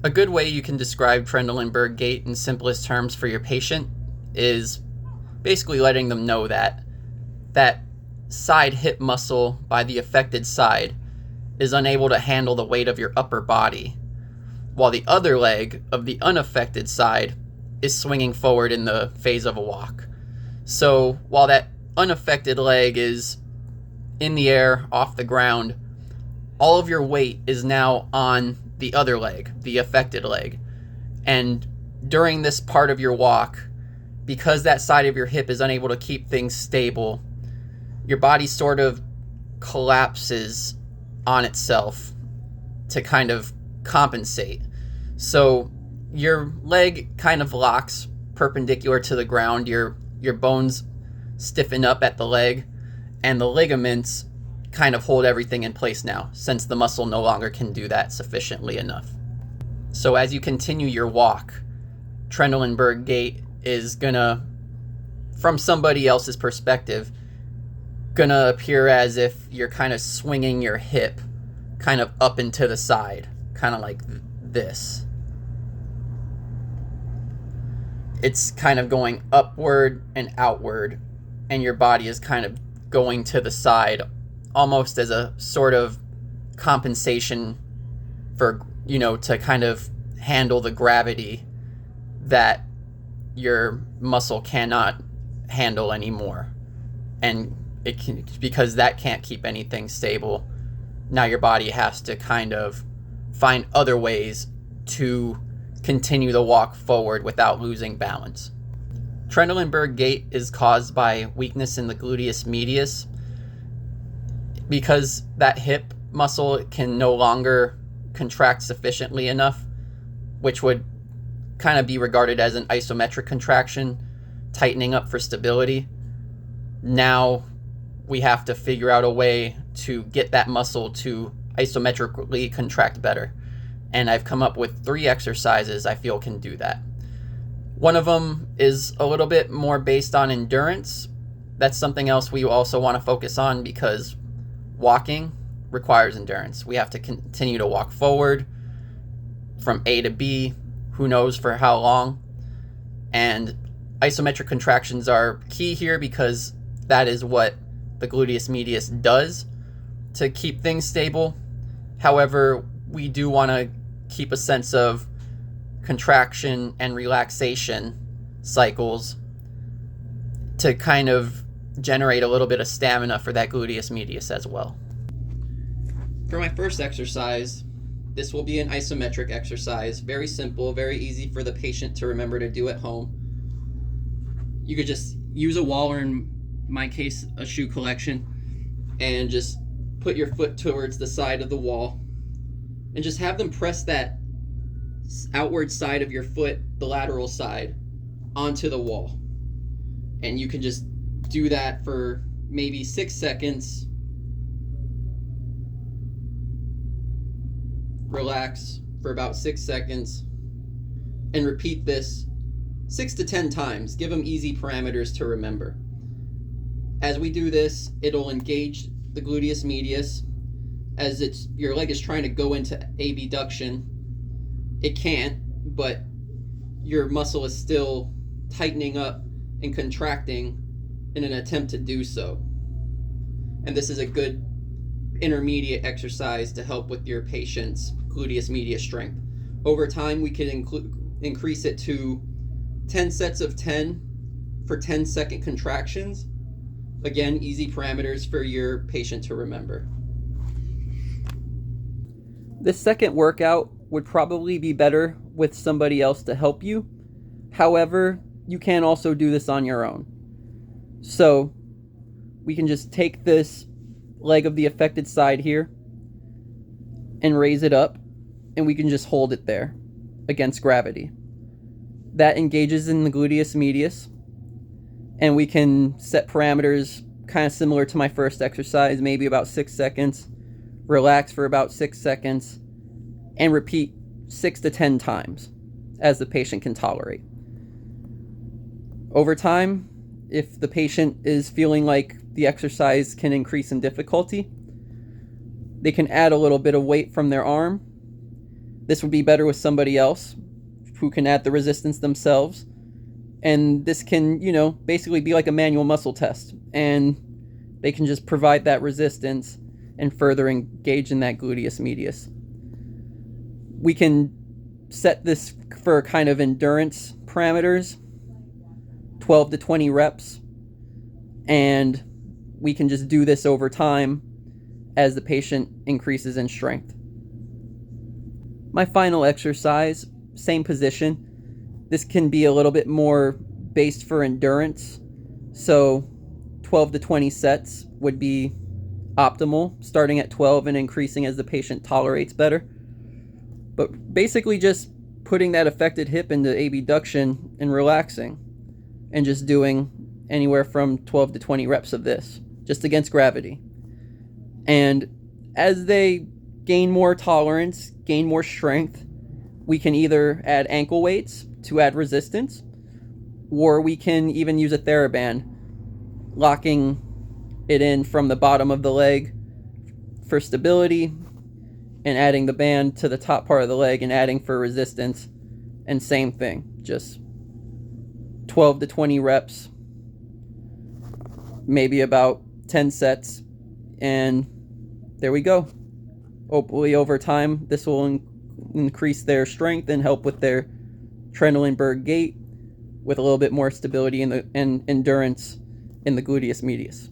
A good way you can describe Trendelenburg Gait in simplest terms for your patient is basically letting them know that side hip muscle by the affected side is unable to handle the weight of your upper body, while the other leg of the unaffected side is swinging forward in the phase of a walk. So while that unaffected leg is in the air off the ground, all of your weight is now on the other leg, the affected leg. And during this part of your walk, because that side of your hip is unable to keep things stable, your body sort of collapses on itself to kind of compensate. So your leg kind of locks perpendicular to the ground, your bones stiffen up at the leg, and the ligaments kind of hold everything in place now, since the muscle no longer can do that sufficiently enough. So as you continue your walk, Trendelenburg Gait is gonna, from somebody else's perspective, gonna appear as if you're kind of swinging your hip kind of up and to the side, kind of like this. It's kind of going upward and outward, and your body is kind of going to the side, almost as a sort of compensation for, to kind of handle the gravity that your muscle cannot handle anymore. And it can, because that can't keep anything stable, now your body has to kind of find other ways to continue the walk forward without losing balance. Trendelenburg Gait is caused by weakness in the gluteus medius, because that hip muscle can no longer contract sufficiently enough, which would kind of be regarded as an isometric contraction, tightening up for stability. Now we have to figure out a way to get that muscle to isometrically contract better. And I've come up with 3 exercises I feel can do that. One of them is a little bit more based on endurance. That's something else we also want to focus on, because walking requires endurance. We have to continue to walk forward from A to B, who knows for how long. And isometric contractions are key here, because that is what the gluteus medius does to keep things stable. However, we do want to keep a sense of contraction and relaxation cycles to kind of generate a little bit of stamina for that gluteus medius as well. For my first exercise, this will be an isometric exercise. Very simple, very easy for the patient to remember to do at home. You could just use a wall, or in my case, a shoe collection, and just put your foot towards the side of the wall and just have them press that outward side of your foot, the lateral side, onto the wall. And you can just do that for maybe 6 seconds. Relax for about 6 seconds and repeat this 6 to 10 times. Give them easy parameters to remember. As we do this, it'll engage the gluteus medius. As your leg is trying to go into abduction, it can't, but your muscle is still tightening up and contracting in an attempt to do so. And this is a good intermediate exercise to help with your patient's gluteus medius strength. Over time, we can increase it to 10 sets of 10 for 10-second contractions. Again, easy parameters for your patient to remember. This second workout would probably be better with somebody else to help you. However, you can also do this on your own. So we can just take this leg of the affected side here and raise it up, and we can just hold it there against gravity. That engages in the gluteus medius, and we can set parameters kind of similar to my first exercise, maybe about 6 seconds. Relax for about 6 seconds, and repeat 6 to 10 times as the patient can tolerate. Over time, if the patient is feeling like the exercise can increase in difficulty, they can add a little bit of weight from their arm. This would be better with somebody else who can add the resistance themselves. And this can, basically be like a manual muscle test. And they can just provide that resistance and further engage in that gluteus medius. We can set this for kind of endurance parameters, 12 to 20 reps. And we can just do this over time as the patient increases in strength. My final exercise, same position. This can be a little bit more based for endurance. So 12 to 20 sets would be optimal, starting at 12 and increasing as the patient tolerates better. But basically just putting that affected hip into abduction and relaxing, and just doing anywhere from 12 to 20 reps of this, just against gravity. And as they gain more tolerance, gain more strength, we can either add ankle weights to add resistance, or we can even use a TheraBand, locking it in from the bottom of the leg for stability, and adding the band to the top part of the leg and adding for resistance. And same thing, just 12 to 20 reps, maybe about 10 sets, and there we go. Hopefully over time this will increase their strength and help with their Trendelenburg gait with a little bit more stability and endurance in the gluteus medius.